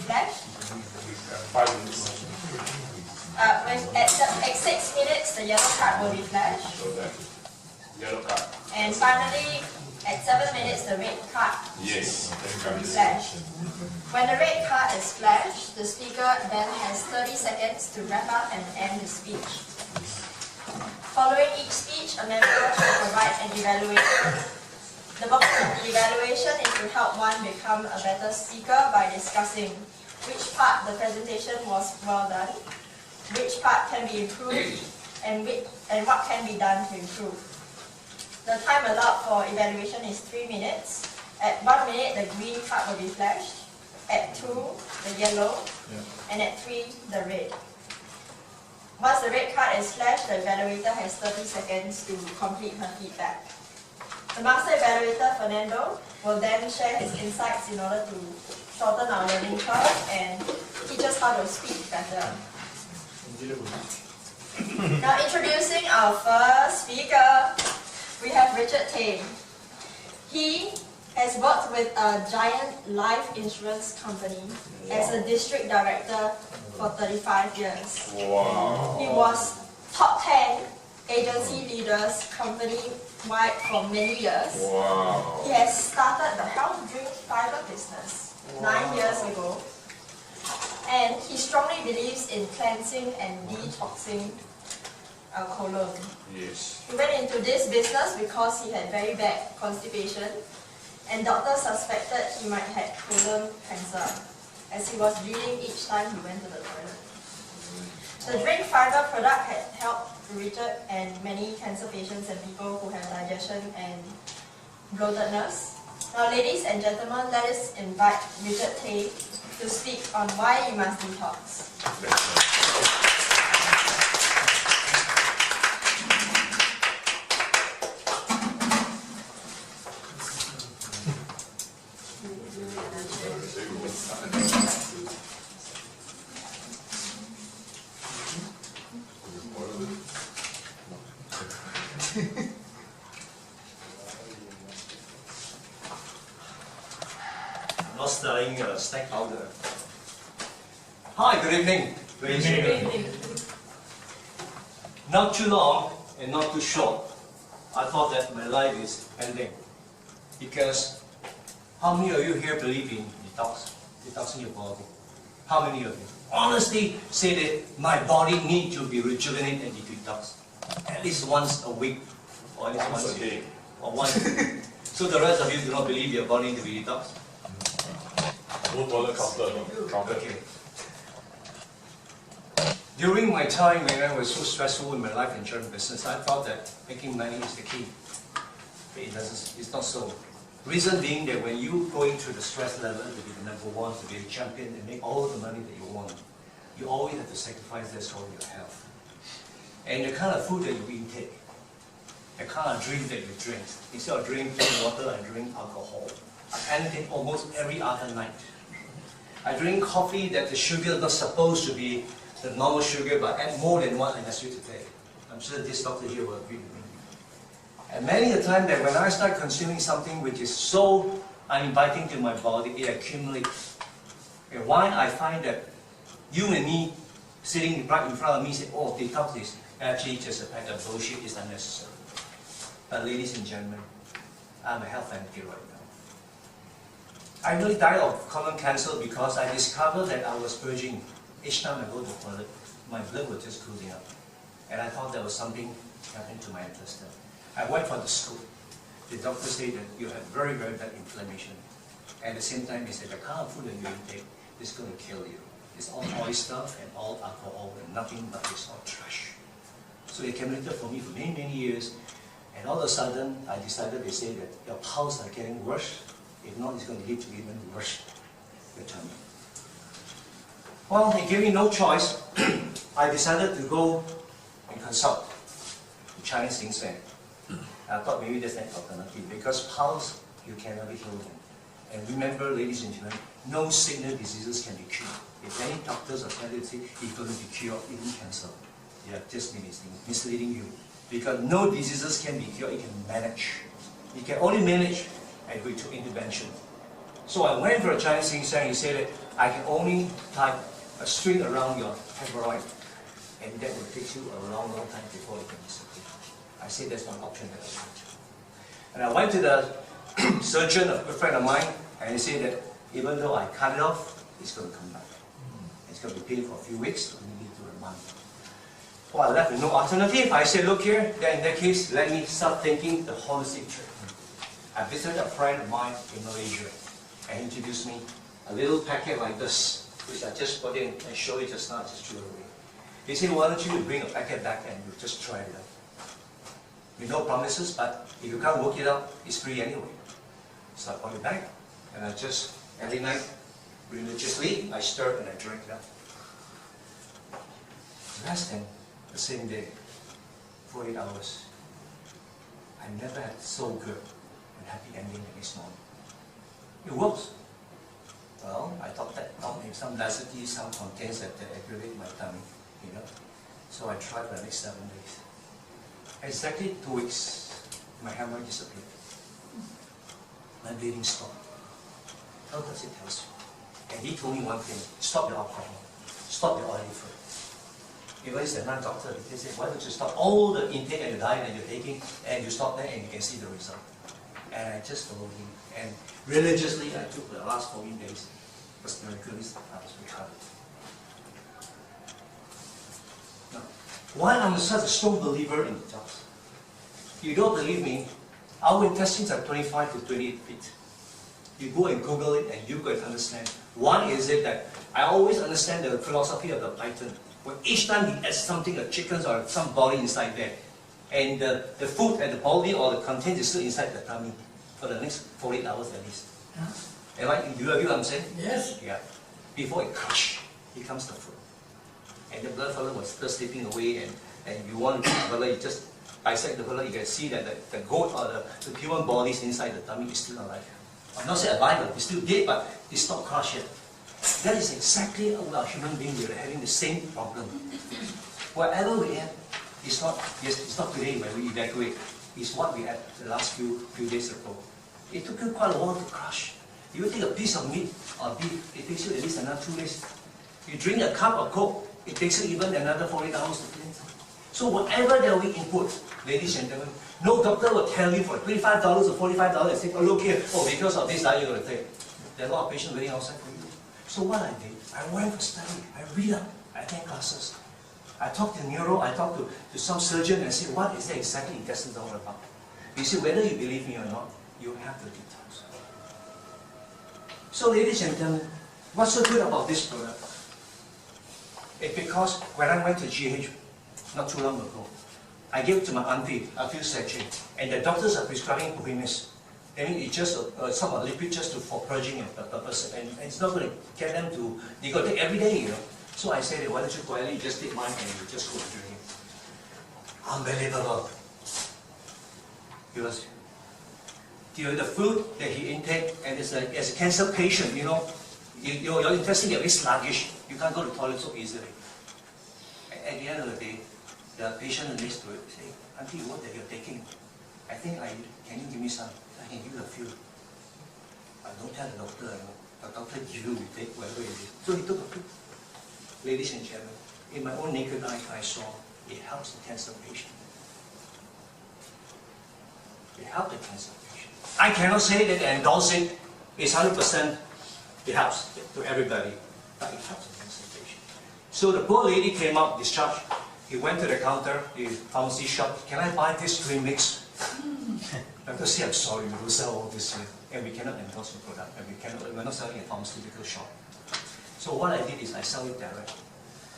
flashed. 5 minutes. At 6 minutes, the yellow card will be flashed. So that yellow card. And finally, at 7 minutes, the red card Yes. will be flashed. When the red card is flashed, the speaker then has 30 seconds to wrap up and end the speech. Following each speech, a member will provide an evaluation. The purpose of the evaluation is to help one become a better speaker by discussing which part the presentation was well done, which part can be improved, and what can be done to improve. The time allowed for evaluation is 3 minutes. At 1 minute, the green card will be flashed. At 2, the yellow, and at 3, the red. Once the red card is flashed, the evaluator has 30 seconds to complete her feedback. The master evaluator, Fernando, will then share his insights in order to shorten our learning curve and teach us how to speak better. Now introducing our first speaker, we have Richard Tay. He has worked with a giant life insurance company as a district director for 35 years. Wow. He was top 10 agency leaders company-wide for many years. Wow. He has started the health drink fiber business 9 years ago. And he strongly believes in cleansing and detoxing our colon. Yes. He went into this business because he had very bad constipation, and doctors suspected he might have colon cancer, as he was bleeding each time he went to the toilet. The drink fiber product had helped Richard and many cancer patients and people who have digestion and bloatedness. Now, ladies and gentlemen, let us invite Richard Tay to speak on why you must detox. Not selling snack powder. Hi, good evening. Good evening. Not too long and not too short. I thought that my life is ending. Because how many of you here believe in detox? Detoxing your body? How many of you honestly say that my body needs to be rejuvenated and detox? At least once a week, or at least once a day, or once a day. So the rest of you do not believe your body to be detoxed? Go toilet counter. Okay. During my time when I was so stressful in my life insurance business, I thought that making money is the key. But it's not so. Reason being that when you go into the stress level to be the number one, to be a champion and make all the money that you want, you always have to sacrifice that's all your health. And the kind of food that you intake, the kind of drink that you drink. Instead of drinking plain water, I drink alcohol. I intake almost every other night. I drink coffee that the sugar is not supposed to be the normal sugar, but add more than what I asked you today. I'm sure this doctor here will agree with me. And many a time that when I start consuming something which is so uninviting to my body, it accumulates. And why I find that you and me sitting right in front of me say, oh, detox is actually just a pack of bullshit, is unnecessary. But ladies and gentlemen, I'm a health advocate right now. I really died of colon cancer because I discovered that I was purging. Each time I go to the toilet, my blood was just cooling up. And I thought there was something happening to my intestine. I went for the scope. The doctor said that you have very, very bad inflammation. At the same time, he said the kind of food that you intake is going to kill you. It's all oil stuff and all alcohol and nothing but it's all trash. So it accumulated for me for many, many years. And all of a sudden, I decided they say that your pulse are getting worse. If not, it's going to lead to even worse return. Well, they gave me no choice. I decided to go and consult the Chinese ginseng. I thought maybe that's an alternative because pulse, you can never heal them. And remember, ladies and gentlemen, no sickness diseases can be cured. If any doctors or scientists say it's going to be cured, even cancer, they are just misleading you. Because no diseases can be cured, it can manage. It can only manage if we took intervention. So I went for a Chinese ginseng, he said that I can only tie a string around your hemorrhoid, and that will take you a long, long time before it can disappear. I say that's one option that I want. And I went to the surgeon, a friend of mine, and he said that even though I cut it off, it's going to come back. It's going to be pain for a few weeks, or maybe to a month. Well, I left with no alternative. I said, look here, then in that case, let me start thinking the holistic treatment. I visited a friend of mine in Malaysia, and he introduced me a little packet like this, which I just put in and showed you just now, just threw it away. He said, why don't you bring a packet back and you just try it out. With no promises, but if you can't work it out, it's free anyway. So I brought it back, and I just, every night, religiously, I stirred and I drank it up. Less than the same day, 48 hours, I never had so good and happy ending the next morning. It works. Well, I thought that maybe some laxity, some contents that aggravate my tummy, you know. So I tried for the next 7 days. Exactly 2 weeks, my hemorrhoid disappeared. My bleeding stopped. How does it help you? And he told me one thing: stop your alcohol, stop your oily food. Even as a non-doctor, they say, why don't you stop all the intake and the diet that you're taking, and you stop there and you can see the result. And I just followed him, and religiously I took the last 14 days. Because miraculously I was recovered. Now, why I'm such a strong believer in detox? You don't believe me? Our intestines are 25 to 28 feet. You go and Google it and you can understand. One is it that I always understand the philosophy of the python. When each time he adds something, a chicken or some body inside there, and the food and the body or the content is still inside the tummy for the next 48 hours at least. Am I, do you agree what I'm saying? Yes. Yeah. Before it crush, here comes the food. And the blood fella was still slipping away, and you want to eat the fella, you just dissect the fella, you can see that the goat or the human bodies inside the tummy is still alive. I'm not saying alive, it's still dead, but it's not crushed yet. That is exactly what our human beings are having the same problem. Whatever we have, it's not today when we evacuate, it's what we had the last few days ago. It took you quite a while to crush. You take a piece of meat or beef, it takes you at least another 2 days. You drink a cup of Coke, it takes you even another 48 hours to cleanse. So whatever that we input, ladies and gentlemen, no doctor will tell you for $25 or $45 and say, oh look here, oh because of this diet you're going to take. There are a lot of patients waiting outside for you. So what I did, I went for study, I read up, I take classes. I talked to neuro, I talked to some surgeon and said, what is that exactly intestines all about? You see, whether you believe me or not, you have to detox. So ladies and gentlemen, what's so good about this product? It's because when I went to GH not too long ago, I gave it to my auntie a few sachets, and the doctors are prescribing Prohimus. I mean, it's just some of the liquid just for purging and purpose, and it's not going to get them to, they got to take every day, you know. So I said, why don't you quietly just take mine and you just go drink it. Unbelievable. Because the food that he intake, and as a cancer patient, you know, your intestine is very sluggish. You can't go to the toilet so easily. At the end of the day, the patient next to it say, auntie, what that you're taking? I think can you give me some? I can give you a few. I don't tell the doctor, you know. The doctor give you take whatever it is. So he took a few. Ladies and gentlemen, in my own naked eye, I saw it helps the cancer patient. It helps the cancer patient. I cannot say that and endorse it. It's 100%. It helps to everybody, but it helps the cancer patient. So the poor lady came out discharged. He went to the counter, the pharmacy shop. Can I buy this cream mix? Doctor said, I'm sorry, we will sell all this here, and we cannot endorse the product, and we're not selling a pharmaceutical shop. So what I did is I sell it direct.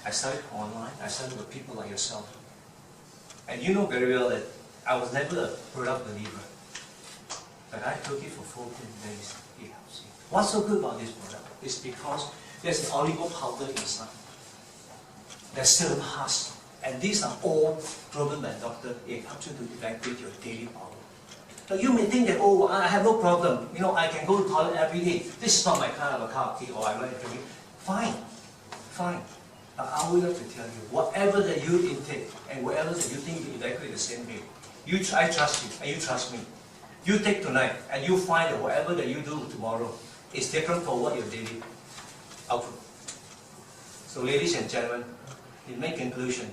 I sell it online. I sell it to people like yourself. And you know very well that I was never a product believer. But I took it for 14 days. It helps you. What's so good about this product? It's because there's an oligo powder inside. There's serum husk. And these are all proven by doctor. It helps you to evacuate your daily power. So you may think that, oh, I have no problem. You know, I can go to the toilet every day. This is not my kind of a cup of tea, or I like to drink it. Fine, fine. But I would like to tell you, whatever that you intake and whatever that you think you evacuate the same way, I trust you and you trust me. You take tonight and you find that whatever that you do tomorrow is different from what your daily. output. So ladies and gentlemen, in my conclusion,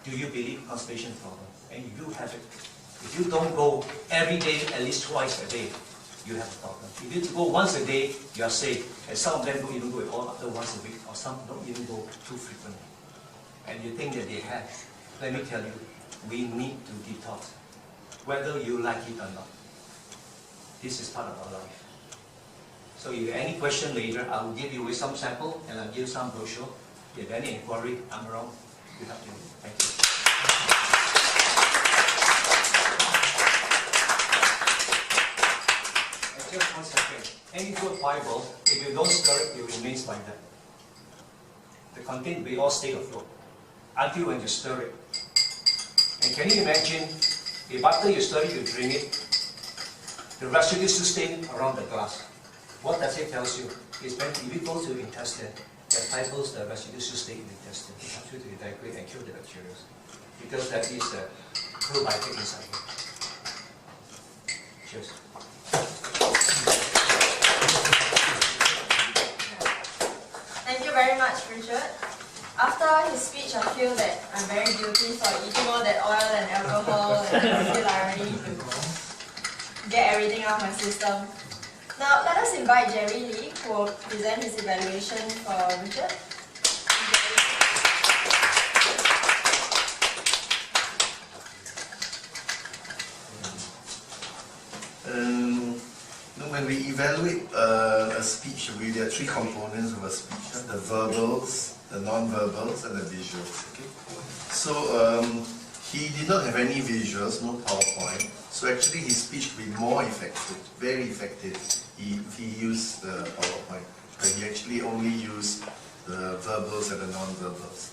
do you believe constipation problem? And you have it. If you don't go every day, at least twice a day, you have a problem. If you go once a day, you are safe. And some of them don't even go at all after once a week, or some don't even go too frequently. And you think that they have. Let me tell you, we need to detox, whether you like it or not. This is part of our life. So if you have any question later, I will give you with some sample and I'll give some brochure. If you have any inquiry, I'm around to help you. Thank you. Just 1 second. Any food fiber, if you don't stir it, it remains like that. The content will all stay afloat until when you stir it. And can you imagine, if after you stir it, you drink it, the residue still stay around the glass. What does it tell you? It's when if it goes to the intestine, the fibers, the residue still stay in the intestine. It helps you to degrade and kill the bacteria. Because that is the probiotic inside here. Cheers. Thank you very much, Richard. After his speech, I feel that I'm very guilty for eating all that oil and alcohol, and I feel I'm ready to get everything out of my system. Now, let us invite Jerry Lee, who will present his evaluation for Richard. When we evaluate a speech, there are three components of a speech: the verbals, the non-verbals, and the visuals. Okay? So he did not have any visuals, no PowerPoint. So actually, his speech could be more effective, very effective, if he used the PowerPoint. But he actually only used the verbals and the non-verbals.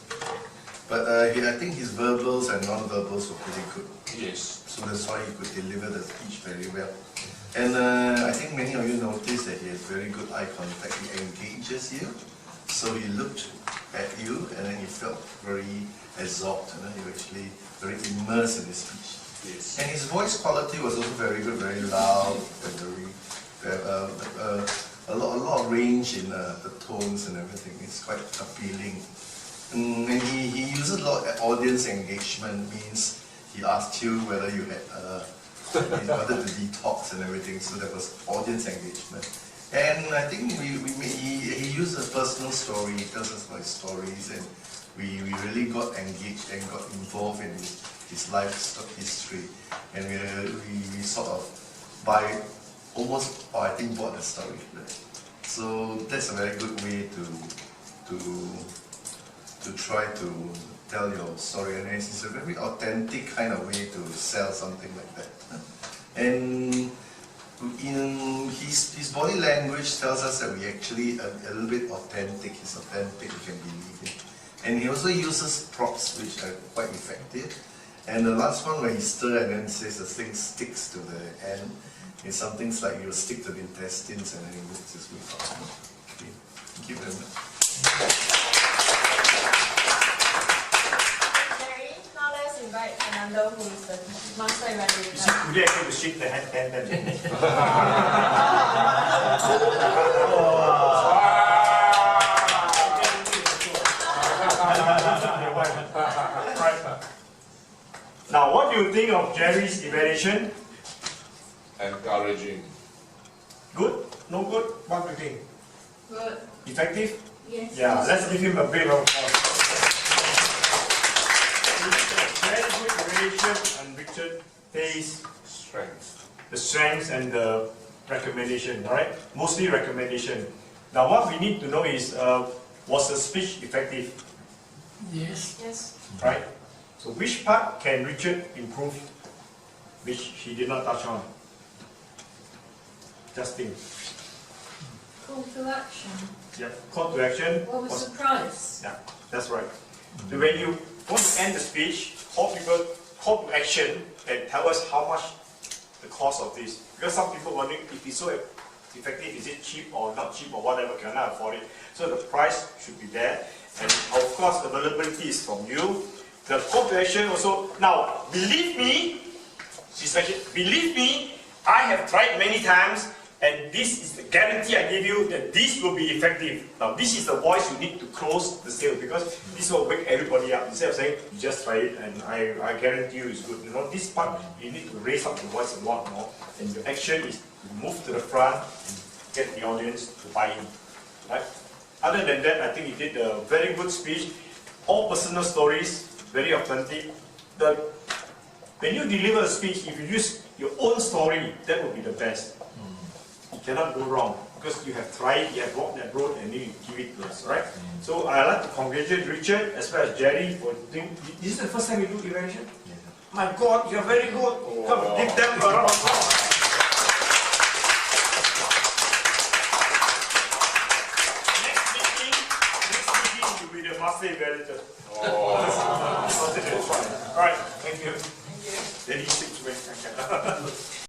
But I think his verbals and non-verbals were pretty good. Yes. So that's why he could deliver the speech very well. And I think many of you noticed that he has very good eye contact. He engages you. So he looked at you and then he felt very absorbed. And then he was actually very immersed in his speech. Yes. And his voice quality was also very good, very loud, and very a lot of range in the tones and everything. It's quite appealing. And he uses a lot of audience engagement, means he asked you whether you had he wanted to detox and everything, so there was audience engagement. And I think he used a personal story, he tells us about his stories, and we really got engaged and got involved in his life history. And we sort of I think bought the story. So that's a very good way to try to tell your story, and it's a very authentic kind of way to sell something like that. And in his body language tells us that we actually a little bit authentic. He's authentic, we can believe it. And he also uses props which are quite effective. And the last one where he stirs and then says the thing sticks to the end, it's something like you'll stick to the intestines and then he moves his way out. Okay. Thank you very much. Invite Fernando, who is the master evaluator. You see, today I came to shake the hand. Right. Now, what do you think of Jerry's evaluation? Encouraging. Good? No good? What do you think? Good. Effective? Yes. Yeah, let's give him a big round of applause. Very good evaluation on Richard Tay's Strength. the strengths and the recommendation, alright? Mostly recommendation. Now what we need to know is, was the speech effective? Yes. Yes. Right? So which part can Richard improve, which he did not touch on? Just think. Call to action. Yep. Call to action. What was the price? Yeah, that's right. So when you want to end the speech, call to action and tell us how much the cost of this. Because some people wondering if it's so effective, is it cheap or not cheap or whatever, cannot afford it. So the price should be there. And of course, availability is from you. The call to action also. Now, believe me, believe me, I have tried many times. And this is the guarantee I give you that this will be effective. Now, this is the voice you need to close the sale because this will wake everybody up. Instead of saying, you just try it and I guarantee you it's good. You know, this part, you need to raise up the voice a lot more. And your action is to move to the front and get the audience to buy in. Right? Other than that, I think he did a very good speech. All personal stories, very authentic. When you deliver a speech, if you use your own story, that will be the best. You cannot go wrong because you have tried, you have walked that road, and then you give it to us, right? So I like to congratulate Richard as well as Jerry for doing. This is the first time you do evaluation. My God, you're very good. Come, give them a round of applause. Next meeting will be the master evaluator.